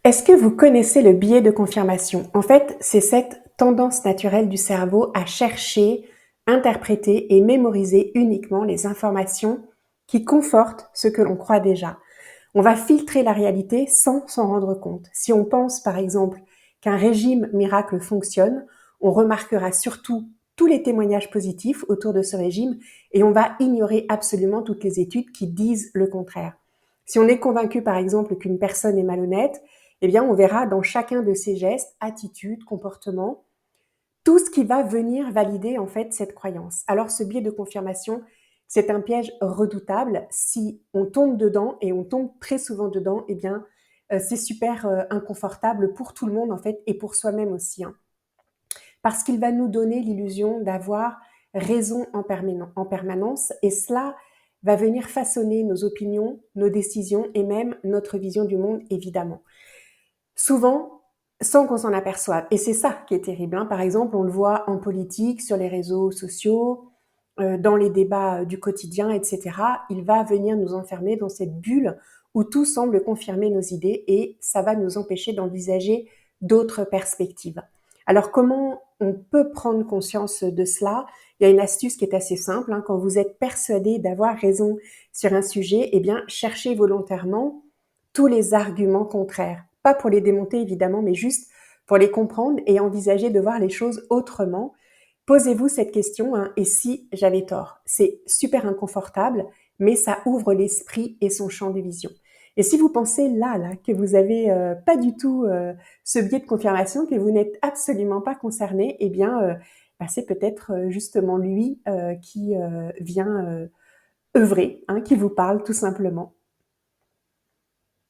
Est-ce que vous connaissez le biais de confirmation? En fait, c'est cette tendance naturelle du cerveau à chercher, interpréter et mémoriser uniquement les informations qui confortent ce que l'on croit déjà. On va filtrer la réalité sans s'en rendre compte. Si on pense par exemple qu'un régime miracle fonctionne, on remarquera surtout tous les témoignages positifs autour de ce régime et on va ignorer absolument toutes les études qui disent le contraire. Si on est convaincu par exemple qu'une personne est malhonnête, eh bien on verra dans chacun de ses gestes, attitudes, comportements, tout ce qui va venir valider en fait cette croyance. Alors ce biais de confirmation, c'est un piège redoutable. Si on tombe dedans et on tombe très souvent dedans, eh bien c'est super inconfortable pour tout le monde en fait et pour soi-même aussi, hein. Parce qu'il va nous donner l'illusion d'avoir raison en permanence et cela va venir façonner nos opinions, nos décisions et même notre vision du monde évidemment. Souvent, sans qu'on s'en aperçoive. Et c'est ça qui est terrible, hein. Par exemple, on le voit en politique, sur les réseaux sociaux, dans les débats du quotidien, etc. Il va venir nous enfermer dans cette bulle où tout semble confirmer nos idées et ça va nous empêcher d'envisager d'autres perspectives. Alors comment on peut prendre conscience de cela? Il y a une astuce qui est assez simple, hein. Quand vous êtes persuadé d'avoir raison sur un sujet, eh bien, cherchez volontairement tous les arguments contraires. Pas pour les démonter évidemment, mais juste pour les comprendre et envisager de voir les choses autrement. Posez-vous cette question, hein, et si j'avais tort? C'est super inconfortable, mais ça ouvre l'esprit et son champ de vision. Et si vous pensez là que vous avez pas du tout ce biais de confirmation, que vous n'êtes absolument pas concerné, eh bien, bah, c'est peut-être justement lui qui vient œuvrer, hein, qui vous parle tout simplement.